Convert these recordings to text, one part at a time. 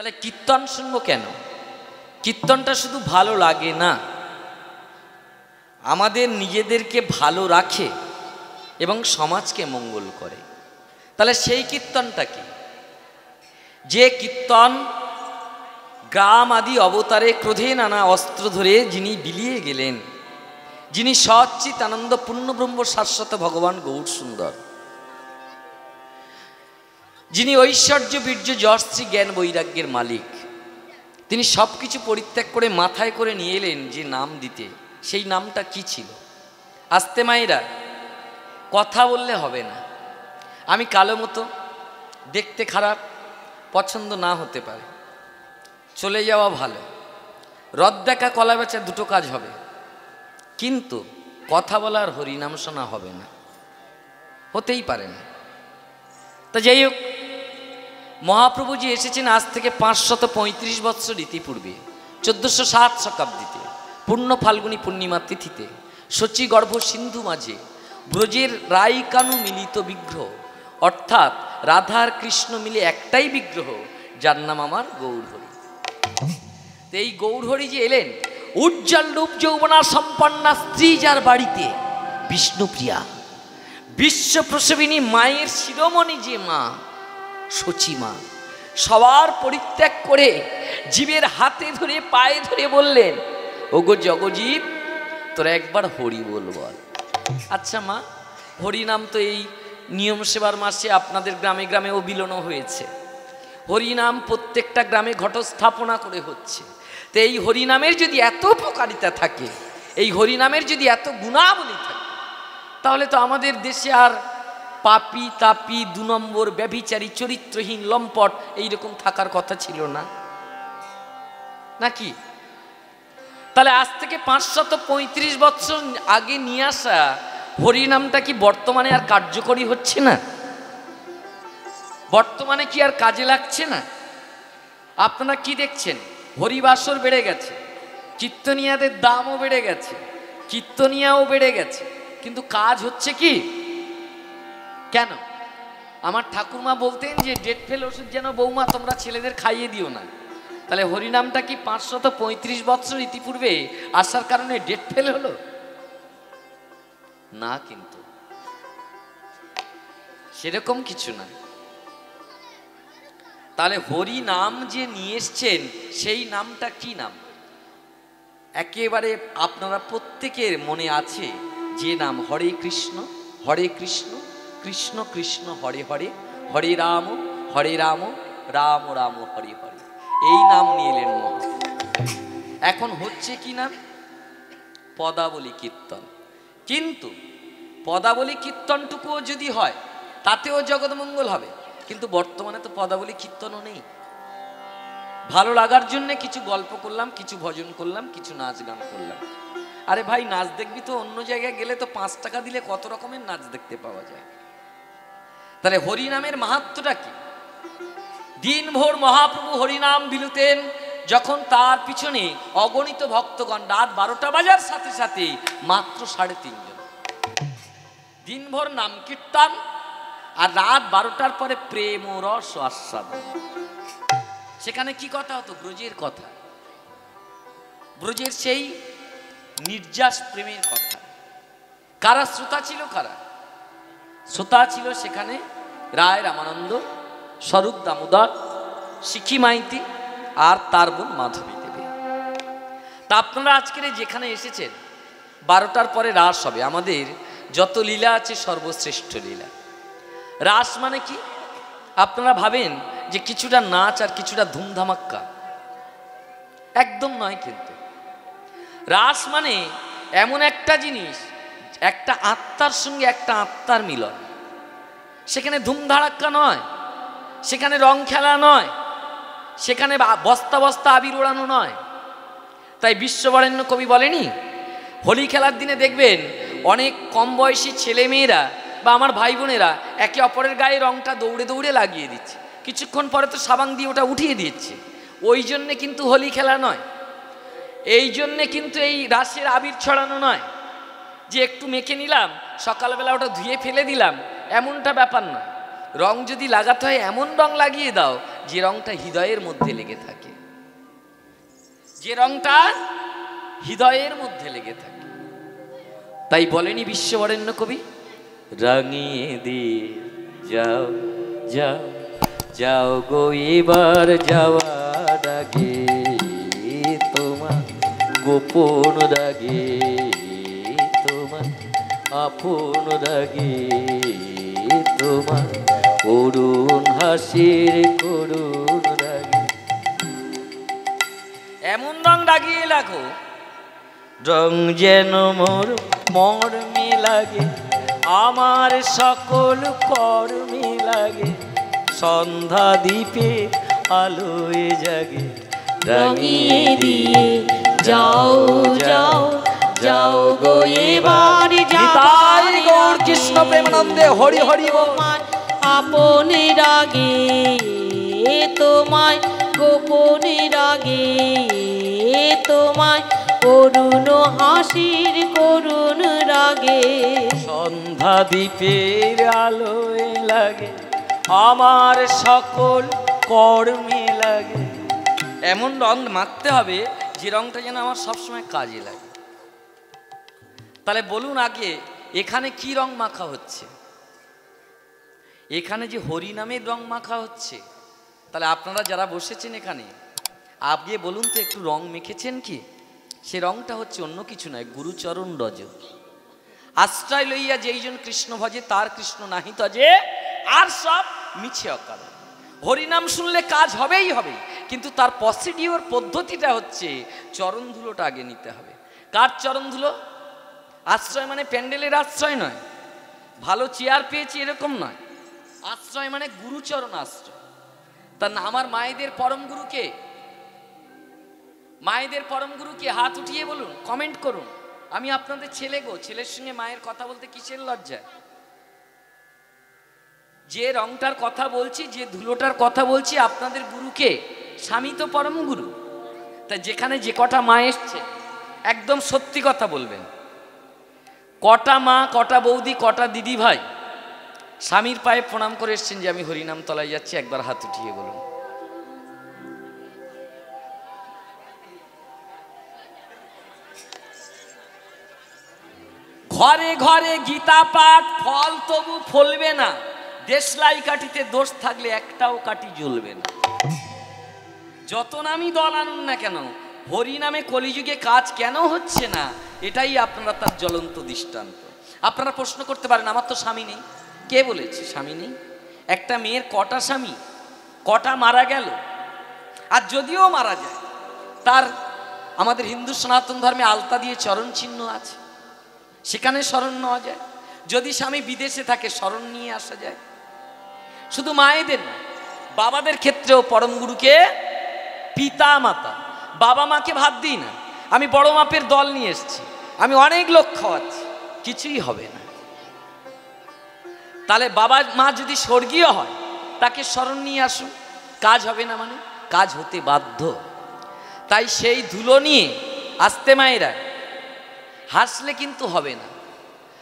তাহলে কীর্তন শুনবো কেন? কীর্তনটা শুধু ভালো লাগে না, আমাদের নিজেদেরকে ভালো রাখে এবং সমাজকে মঙ্গল করে। তাহলে সেই কীর্তনটা কি? যে কীর্তন গ্রাম আদি অবতারে ক্রোধে নানা অস্ত্র ধরে যিনি বিলিয়ে গেলেন, যিনি সচ্চিত আনন্দ পূর্ণব্রহ্ম শাশ্বত ভগবান গৌর সুন্দর, যিনি ঐশ্বর্য বীর্য যশশ্রী জ্ঞান বৈরাগ্যের মালিক, তিনি সব কিছু পরিত্যাগ করে মাথায় করে নিয়ে এলেন যে নাম দিতে, সেই নামটা কি ছিল? আস্তে মায়েরা, কথা বললে হবে না। আমি কালো মতো, দেখতে খারাপ, পছন্দ না হতে পারে, চলে যাওয়া ভালো, রদ দেখা কলা বেচা দুটো কাজ হবে, কিন্তু কথা বলার হরিনাম শোনা হবে না, হতেই পারে না। তা যাই হোক, মহাপ্রভুজি এসেছেন আজ থেকে 535 বৎসর ইতিপূর্বে 1407 শতাব্দীতে পূর্ণ ফাল্গুনী পূর্ণিমা তিথিতে শচীগর্ভ সিন্ধু মাঝে ব্রজের রাইকানু মিলিত বিগ্রহ, অর্থাৎ রাধার কৃষ্ণ মিলে একটাই বিগ্রহ, যার নাম আমার গৌরহরি। এই গৌরহরি যে এলেন, উজ্জ্বল রূপ যৌবনা সম্পন্না স্ত্রী যার বাড়িতে, বিষ্ণুপ্রিয়া বিশ্ব প্রসবিনী মায়ের শিরোমণি যে মা শচী মা, সবার পরিত্যাগ করে জীবের হাতে ধরে পায়ে ধরে বললেন, ওগো জগজীব, তোরা একবার হরি বল বল। আচ্ছা মা, হরিনাম তো এই নিয়ম সেবার মাসে আপনাদের গ্রামে গ্রামে অবিলন হয়েছে, হরিনাম প্রত্যেকটা গ্রামে ঘটস্থাপনা করে হচ্ছে। তো এই হরিনামের যদি এত উপকারিতা থাকে, এই হরিনামের যদি এত গুণাবলী থাকে, তাহলে তো আমাদের দেশে আর পাপি তাপি 2 নম্বর ব্যভিচারী চরিত্রহীন লম্পট এইরকম থাকার কথা ছিল না, নাকি? তাহলে আজ থেকে 535 বছর আগে নিয়ে আসা হরিনামটা কি বর্তমানে আর কার্যকরী হচ্ছে না? বর্তমানে কি আর কাজে লাগছে না? আপনারা কি দেখছেন? হরিবাসর বেড়ে গেছে, কীর্তনিয়াদের দামও বেড়ে গেছে, কীর্তনিয়াও বেড়ে গেছে, কিন্তু কাজ হচ্ছে কি? কেন? আমার ঠাকুরমা বলতেন যে ডেট ফেল ওষুধ যেন বৌমা তোমরা ছেলেদের খাইয়ে দিও না। তাহলে হরিনামটা কি 535 বৎসর ইতিপূর্বে আসার কারণে ডেট ফেল হলো না? কিন্তু সেরকম কিছু না। তাহলে হরি নাম যে নিয়ে এসছেন, সেই নামটা কি নাম? একেবারে আপনারা প্রত্যেকের মনে আছে যে নাম, হরে কৃষ্ণ কৃষ্ণ কৃষ্ণ হরে হরে, হরে রাম রাম রাম হরে হরে, এই নাম নিয়ে এলেন মহাপ্রভু। এখন হচ্ছে কি নাম? পদাবলী কীর্তন। কিন্তু পদাবলী কীর্তনটুকুও যদি হয়, তাতেও জগৎমঙ্গল হবে, কিন্তু বর্তমানে তো পদাবলী কীর্তনও নেই। ভালো লাগার জন্য কিছু গল্প করলাম, কিছু ভজন করলাম, কিছু নাচ গান করলাম। আরে ভাই, নাচ দেখবি তো অন্য জায়গায় গেলে তো 5 টাকা দিলে কত রকমের নাচ দেখতে পাওয়া যায়। তাহলে হরিনামের মাহাত্ম্যটা কি? দিনভর মহাপ্রভু হরিনাম বিলুতেন, যখন তার পিছনে অগণিত ভক্তগণ, রাত 12টা বাজার সাথে সাথে মাত্র 3.5 জন। দিনভর নাম কীর্তন, আর রাত 12টার পরে প্রেম ও রস আস্বাদন। সেখানে কি কথা হতো? ব্রজের কথা, ব্রজের সেই নির্যাস প্রেমের কথা। কারা শ্রোতা ছিল? কারা শ্রোতা ছিল সেখানে? রায় রামানন্দ, স্বরূপ দামোদর, শিখি মাইতি আর তার বোন মাধবী দেবী। তা আপনারা আজকের যেখানে এসেছেন, 12টার পরে রাস হবে। আমাদের যত লীলা আছে সর্বশ্রেষ্ঠ লীলা। রাস মানে কি? আপনারা ভাবেন যে কিছুটা নাচ আর কিছুটা ধুমধামাক্কা, একদম নয়। কিন্তু রাস মানে এমন একটা জিনিস, একটা আত্মার সঙ্গে একটা আত্মার মিলন। সেখানে ধুমধাড়াক্কা নয়, সেখানে রং খেলা নয়, সেখানে বস্তা বস্তা আবির ওড়ানো নয়। তাই বিশ্ববরেণ্য কবি বলেনি, হোলি খেলার দিনে দেখবেন অনেক কম বয়সী ছেলে মেয়েরা বা আমার ভাই বোনেরা একে অপরের গায়ে রংটা দৌড়ে দৌড়ে লাগিয়ে দিচ্ছে, কিছুক্ষণ পরে তো সাবান দিয়ে ওটা উঠিয়ে দিচ্ছে। ওই জন্যে কিন্তু হোলি খেলা নয়, এই জন্যে কিন্তু এই রাসের আবির ছড়ানো নয় যে একটু মেখে নিলাম, সকালবেলা ওটা ধুয়ে ফেলে দিলাম, এমনটা ব্যাপার নয়। রং যদি লাগাতে হয় এমন রং লাগিয়ে দাও যে রংটা হৃদয়ের মধ্যে লেগে থাকে, যে রংটা হৃদয়ের মধ্যে লেগে থাকে। তাই বলেনি বিশ্ববরেণ্য কবি, রাঙিয়ে দিয়ে যাও যাও যাও গো এবার যাওয়ার আগে, তোমার গোপন রাগে, তোমার আপন রাগে, তোমার করুণ হাসির করুণ রাগে। এমন রং লাগিয়ে লাগো, রং যেন মোর মর্মে লাগে, আমার সকল কর্মে লাগে, সন্ধ্যা দ্বীপে আলোয় জাগে, রাঙিয়ে দিয়ে যাও যাও যাও গো এবার নিতাই গৌর কৃষ্ণ প্রেমানন্দে হরি হরি বল। আপন রাগে তোমায় গোপন রাগে, তোমায় করুণ হাসির করুণ রাগে, সন্ধ্যা দ্বীপের আলোয় লাগে, আমার সকল কর্মে লাগে। এমন রং মাখতে হবে যে রংটা যেন আমার সবসময় কাজে লাগে। তাহলে বলুন আগে এখানে কি রং মাখা হচ্ছে? এখানে যে হরি নামের রং মাখা হচ্ছে। তাহলে আপনারা যারা বসেছেন এখানে আগে বলুন তো একটু রং মেখেছেন কি? সে রংটা হচ্ছে অন্য কিছু নয়, গুরুচরণ রজ। আশ্রয় লইয়া যেইজন কৃষ্ণ ভজে তার কৃষ্ণ নাহি তজে, আর সব মিছে অকারণ। হরিনাম শুনলে কাজ হবেই হবে, কিন্তু তার প্রসিডিওর পদ্ধতিটা হচ্ছে চরণ ধুলোটা আগে নিতে হবে। কার চরণ ধুলো? আশ্রয় মানে প্যান্ডেলের আশ্রয় নয়, ভালো চেয়ার পেয়েছি এরকম নয়। আশ্রয় মানে গুরুচরণ আশ্রয়। তার না, আমার মায়েদের পরম গুরুকে, মায়েদের পরম গুরুকে হাত উঠিয়ে বলুন, কমেন্ট করুন। আমি আপনাদের ছেলে গো, ছেলের সঙ্গে মায়ের কথা বলতে কিসের লজ্জা? যে রংটার কথা বলছি, যে ধুলোটার কথা বলছি, আপনাদের গুরুকে, স্বামী তো পরম গুরু। তা যেখানে যে কটা মা এসছে একদম সত্যি কথা বলবেন। কটা মা, কটা বৌদি, কটা দিদি ভাই স্বামীর পায়ে প্রণাম করে এসছেন যে আমি হরিনাম তলায় যাচ্ছি? একবার হাত উঠিয়ে বলুন। ঘরে ঘরে গীতা পাঠ, ফল তবু ফলবে না। দেশলাই কাঠিতে দোষ থাকলে একটাও কাঠি জ্বলবে না। যত নামই দল আনুন না কেন, হরি নামে কলিযুগে কাজ কেন হচ্ছে না, এটাই আপনারা তার জ্বলন্ত দৃষ্টান্ত। আপনারা প্রশ্ন করতে পারেন, আমার তো স্বামী নেই। কে বলেছে স্বামী নেই? একটা মেয়ের কটা স্বামী, কটা মারা গেল। আর যদিও মারা যায়, তার আমাদের হিন্দু সনাতন ধর্মে আলতা দিয়ে চরণ চিহ্ন আছে, সেখানে স্মরণ নেওয়া যায়। যদি স্বামী বিদেশে থাকে স্মরণ নিয়ে আসা যায়। শুধু মায়েদের না, বাবাদের ক্ষেত্রেও পরম গুরুকে পিতা মাতা, বাবা মাকে ভাত দিই না। আমি বড় মাপের দল নিয়ে এসেছি, আমি অনেক লোক খাওয়াচ্ছি, কিছুই হবে না। তাহলে বাবা মা যদি স্বর্গীয় হয় তাকে স্মরণ নিয়ে আসুন, কাজ হবে না মানে? কাজ হতে বাধ্য। তাই সেই ধুলো নিয়ে আসতে মায়েরা, হাসলে কিন্তু হবে না।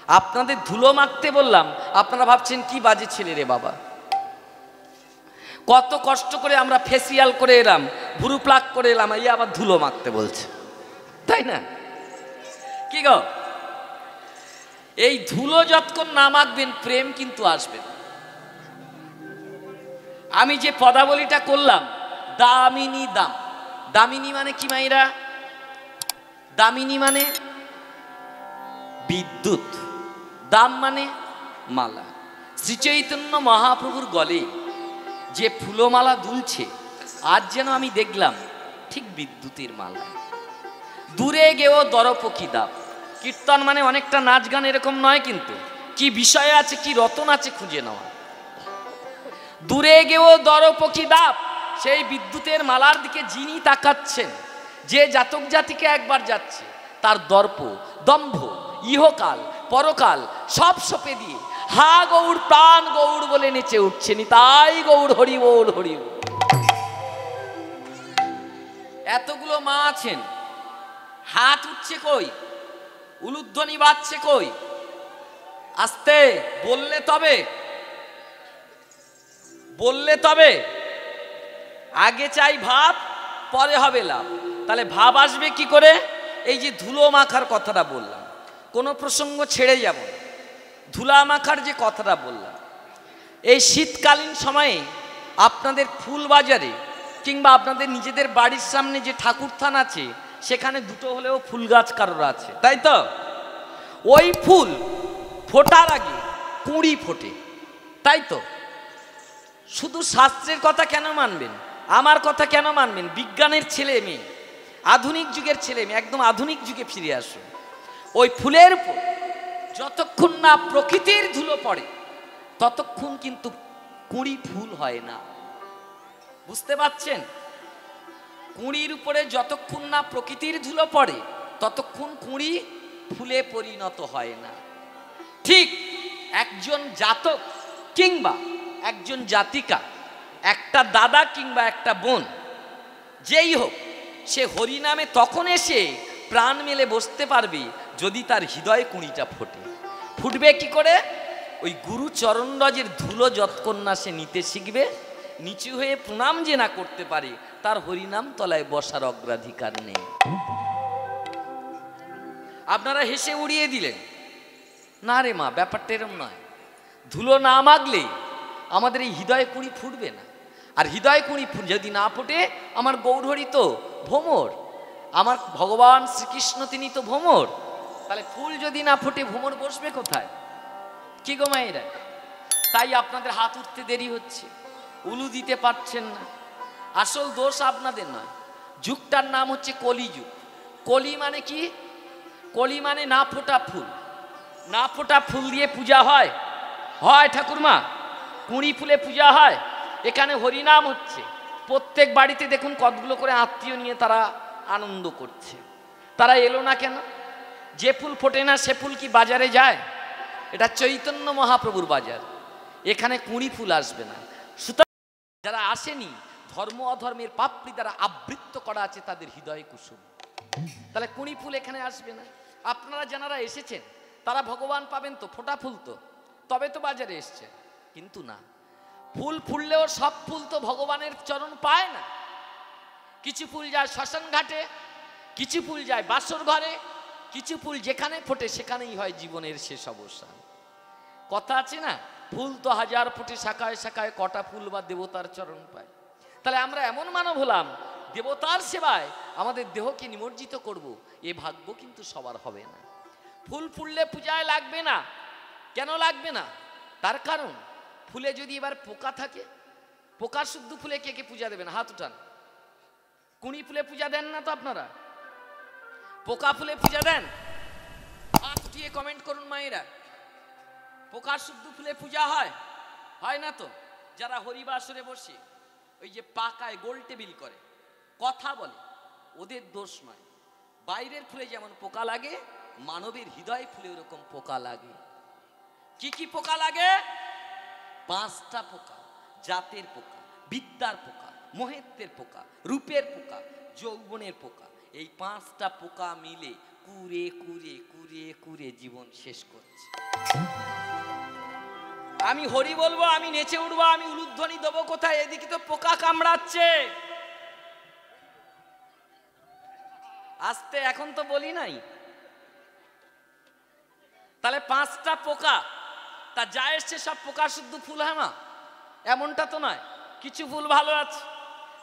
আপনাদের ধুলো মাখতে বললাম, আপনারা ভাবছেন কি বাজে ছেলে রে বাবা, কত কষ্ট করে আমরা ফেসিয়াল করে এলাম, ভুরু প্লাক করে এলাম, এই আবার ধুলো মাখতে বলছে, তাই না? কি গো, এই ধুলো যতক্ষণ না মাখবেন প্রেম কিন্তু আসবে না। আমি যে পদাবলীটা করলাম, দামিনী দাম, দামিনী মানে কি মাইরা? দামিনী মানে বিদ্যুৎ, দাম মানে মালা। শ্রী চৈতন্য মহাপ্রভুর গলে যে ফুলমালা দুলছে, আজ যেন আমি দেখলাম ঠিক বিদ্যুতের মালা। দূরে গেও দরপকি দাব। কীর্তন মানে অনেকটা নাচ গান এরকম নয়, কিন্তু কি বিষয় আছে, কি রতন আছে খুঁজে নেওয়া। দূরে গেও দরপকি দাব, সেই বিদ্যুতের মালার দিকে যিনি তাকাচ্ছেন, যে জাতক জাতিকে একবার যাচ্ছে, তার দর্প দম্ভ ইহকাল পরকাল সব সপে দিয়ে হা গৌর প্রাণ গৌর বলে নেচে উঠছে, নিতাই গৌর হরি বল হরি বল। এতগুলো মা আছেন, হাত উঠছে কই, উলুধ্বনি বাজছে কই? আস্তে বললে তবে, বললে তবে। আগে চাই ভাব, পরে হবে লাভ। তাহলে ভাব আসবে কি করে? এই যে ধুলো মাখার কথাটা বললাম, কোনো প্রসঙ্গ ছেড়ে যাব না, ধুলা মাখার যে কথাটা বললাম, এই শীতকালীন সময়ে আপনাদের ফুল বাজারে কিংবা আপনাদের নিজেদের বাড়ির সামনে যে ঠাকুর থান আছে, সেখানে দুটো হলেও ফুল গাছ কারোর আছে, তাই তো? ওই ফুল ফোটার আগে কুঁড়ি ফোটে, তাই তো? শুধু শাস্ত্রের কথা কেন মানবেন, আমার কথা কেন মানবেন? বিজ্ঞানের ছেলে মেয়ে, আধুনিক যুগের ছেলে মেয়ে, একদম আধুনিক যুগে ফিরে আসুন। ওই ফুলের উপর যতক্ষণ না প্রকৃতির ধুলো পড়ে ততক্ষণ কিন্তু কুঁড়ি ফুল হয় না। বুঝতে পারছেন? কুঁড়ির উপরে যতক্ষণ না প্রকৃতির ধুলো পড়ে ততক্ষণ কুঁড়ি ফুলে পরিণত হয় না। ঠিক একজন জাতক কিংবা একজন জাতিকা, একটা দাদা কিংবা একটা বোন, যেই হোক, সে হরিনামে তখন এসে প্রাণ মেলে বসতে পারবে যদি তার হৃদয়ে কুঁড়িটা ফোটে। ফুটবে কি করে? ওই গুরু চরণরজের ধুলো যতক্ষণ না সে নিতে শিখবে, নিচু হয়ে প্রণাম যে না করতে পারে, তার হরিনাম তলায় বসার অগ্রাধিকার নেই। আপনারা হেসে উড়িয়ে দিলেন, না রে মা, ব্যাপারটা এরম নয়। ধুলো না মাগলে আমাদের এই হৃদয়ে কুঁড়ি ফুটবে না। আর হৃদয় কুঁড়ি যদি না ফোটে, আমার গৌরহরি তো ভ্রমর, আমার ভগবান শ্রীকৃষ্ণ তিনি তো ভ্রমর, তাহলে ফুল যদি না ফোটে ভ্রমর বসবে কোথায়? কি গো মায়েরা? তাই আপনাদের হাত উঠতে দেরি হচ্ছে, উলু দিতে পারছেন না। আসল দোষ আপনাদের নয়, যুগটার নাম হচ্ছে কলিযুগ। কলি মানে কি? কলি মানে না ফোটা ফুল। না ফোটা ফুল দিয়ে পূজা হয়? হয় ঠাকুরমা? কুঁড়ি ফুলে পূজা হয়? এখানে হরিনাম হচ্ছে, প্রত্যেক বাড়িতে দেখুন কতগুলো করে আত্মীয় নিয়ে তারা আনন্দ করছে। তারা এলো না কেন? যে ফুল ফোটে না সে ফুল কি বাজারে যায়? এটা চৈতন্য মহাপ্রভুর বাজার, এখানে কুঁড়ি ফুল আসবে না। সুতরাং যারা আসেনি, ধর্ম অধর্মের পাপড়ি দ্বারা আবৃত্ত করা আছে তাদের হৃদয় কুসুম, তাহলে কুঁড়ি ফুল এখানে আসবে না। আপনারা যারা এসেছেন তারা ভগবান পাবেন তো, ফোটা ফুল তো, তবে তো বাজারে এসছে। কিন্তু না, ফুল ফুললেও সব ফুল তো ভগবানের চরণ পায় না। কিছু ফুল যায় শ্মশান ঘাটে, কিছু ফুল যায় বাসর ঘরে, কিছু ফুল যেখানে ফোটে সেখানেই হয় জীবনের শেষ অবসান। কথা আছে না, ফুল তো হাজার ফোটে শাখায় শাখায়, কটা ফুল বা দেবতার চরণ পায়। তাহলে আমরা এমন মানব হলাম, দেবতার সেবায় আমাদের দেহকে নিমজ্জিত করব, এ ভাগ্য কিন্তু সবার হবে না। ফুল ফুললে পূজায় লাগবে না। কেন লাগবে না? তার কারণ ফুলে যদি এবার পোকা থাকে, পোকা শুদ্ধ ফুলে কে কে পূজা দেবেন? হাত উঠান। কুঁড়ি ফুলে পূজা দেন না তো আপনারা? পোকা ফুলে পূজা দেন? হাত উঠিয়ে কমেন্ট করুন মায়েরা। পোকা শুদ্ধ ফুলে পূজা হয়? হয় না তো। যারা হরিবাসরে বসে ওই যে পাকায় গোল টেবিল করে, কথা বলে, ওদের দোষ নয়। বাইরের ফুলে যেমন পোকা লাগে, মানবের হৃদয় ফুলে ওরকম পোকা লাগে। কি কি পোকা লাগে? 5টা পোকা। জাতের পোকা, বিদ্যার পোকা, মোহেত্বের পোকা, রূপের পোকা, যৌবনের পোকা। এই 5টা পোকা মিলে কুরে কুরে কুরে কুরে জীবন শেষ করছে। আমি হরি বলবো, আমি নেচে উঠবো, আমি উলুধ্বনি দেবো কোথায়? এদিকে তো পোকা কামড়াচ্ছে। আস্তে, এখন তো বলি নাই। তাহলে 5টা পোকা, তা যা এসছে সব পোকা শুদ্ধ ফুল হয় না? এমনটা তো নয়। কিছু ফুল ভালো আছে,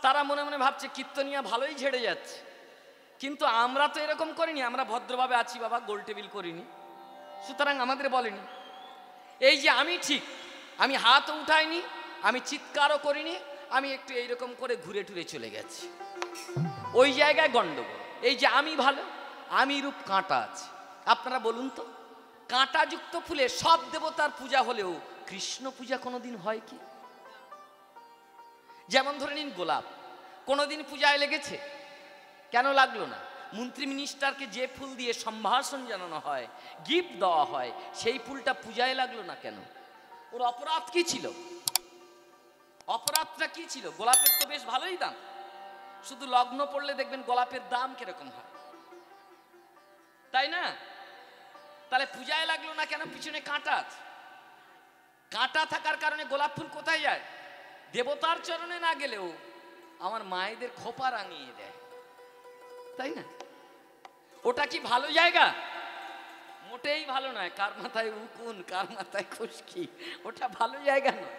তারা মনে মনে ভাবছে কীর্তনিয়া ভালোই ঝেড়ে যাচ্ছে। কিন্তু আমরা তো এরকম করিনি, আমরা ভদ্রভাবে আছি বাবা, গোল টেবিল করিনি, সুতরাং আমাদের বলেনি। এই যে আমি ঠিক, আমি হাতও উঠাইনি, আমি চিৎকারও করিনি, আমি একটু এইরকম করে ঘুরে টুরে চলে গেছি, ওই জায়গায় গন্ডগোল। এই যে আমি ভালো, আমি রূপ কাঁটা আছে। আপনারা বলুন তো, কাঁটাযুক্ত ফুলে সব দেবতার পূজা হলেও কৃষ্ণ পূজা কোনোদিন হয় কি? যেমন ধরে নিন গোলাপ, কোনোদিন পূজায় লেগেছে? কেন লাগলো না? মন্ত্রী মিনিস্টারকে যে ফুল দিয়ে সম্ভাষণ জানানো হয়, গিফট দেওয়া হয়, সেই ফুলটা পূজায় লাগলো না কেন? ওর অপরাধ কি ছিল? অপরাধটা কি ছিল? গোলাপের তো বেশ ভালোই দাম, শুধু লগ্ন পড়লে দেখবেন গোলাপের দাম কিরকম হয়, তাই না? তাহলে পূজায় লাগলো না কেন? পিছনে কাঁটা আছে। কাঁটা থাকার কারণে গোলাপ ফুল কোথায় যায়? দেবতার চরণে না গেলেও আমার মায়েদের খোপা রাঙিয়ে দেয়, তাই না? ওটা কি ভালো জায়গা? মোটেই ভালো নয়। কার মাথায় উকুন, কার মাথায় খুশকি, ওটা ভালো জায়গা নয়,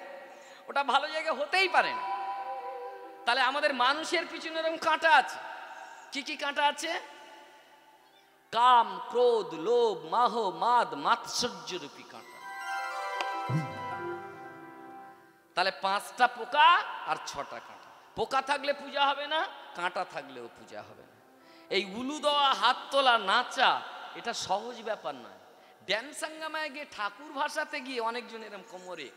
ওটা ভালো জায়গা হতেই পারে না। তাহলে আমাদের মানুষের পিছনে এরকম কাঁটা আছে। কি কি কাঁটা আছে? কাম, ক্রোধ, লোভ, মাহ, মাদ, মাৎসর্য রূপী কাঁটা। তাহলে 5টা পোকা আর 6টা কাঁটা। পোকা থাকলে পূজা হবে না, কাঁটা থাকলেও পূজা হবে না। এই উলু দেওয়া, হাত তোলা, নাচা, এটা সহজ ব্যাপার নয়। ধ্যান সঙ্গমায় গিয়ে ঠাকুর ভাষাতে গিয়ে অনেকজন এরকম কোমরে,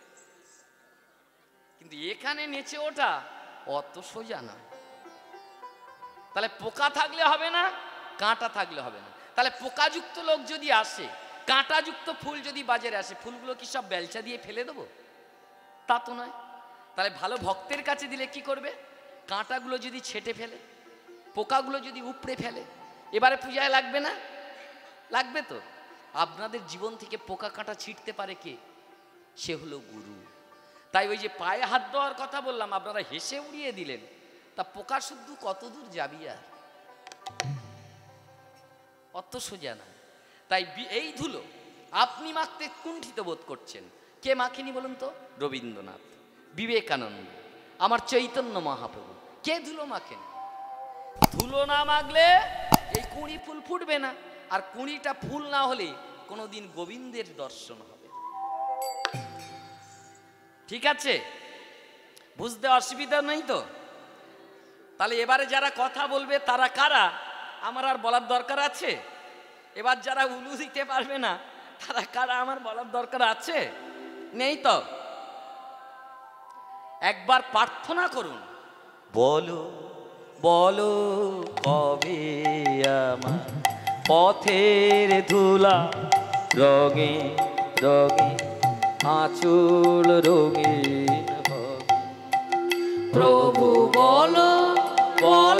কিন্তু এখানে নেচে ওঠা অত সোজা নয়। তাহলে পোকা থাকলে হবে না, কাঁটা থাকলে হবে না। তাহলে পোকাযুক্ত লোক যদি আসে, কাঁটাযুক্ত ফুল যদি বাজারে আসে, ফুলগুলো কি সব বেলচা দিয়ে ফেলে দেবো? তা তো নয়। তাহলে ভালো ভক্তের কাছে দিলে কি করবে? কাঁটাগুলো যদি ছেটে ফেলে, পোকাগুলো যদি উপড়ে ফেলে, এবারে পূজায় লাগবে না? লাগবে তো। আপনাদের জীবন থেকে পোকা কাঁটা ছিটতে পারে কে? সে হলো গুরু। তাই ওই যে পায়ে হাত দেওয়ার কথা বললাম, আপনারা হেসে উড়িয়ে দিলেন। তা পোকা শুদ্ধ কত দূর যাবি আর? অত সোজা না। তাই এই ধুলো আপনি মাখতে কুণ্ঠিত বোধ করছেন। কে মাখেনি বলুন তো? রবীন্দ্রনাথ, বিবেকানন্দ, আমার চৈতন্য মহাপ্রভু। কে ধুলো মাখেন? ধুলো না মাখলে এই কুঁড়ি ফুল ফুটবে না, আর কুঁড়িটা ফুল না হলে কোনোদিন গোবিন্দের দর্শন হবে। ঠিক আছে? বুঝতে অসুবিধা নেই তো? তাহলে এবারে যারা কথা বলবে তারা কারা, আমার আর বলার দরকার আছে? এবার যারা উলু দিতে পারবে না তারা কারা, আমার বলার দরকার আছে? নেই তো? একবার প্রার্থনা করুন, বলো বলো কবে আমার পথের ধুলা রঙে রঙে আঁচল রঙিন হবে। প্রভু বলো বলো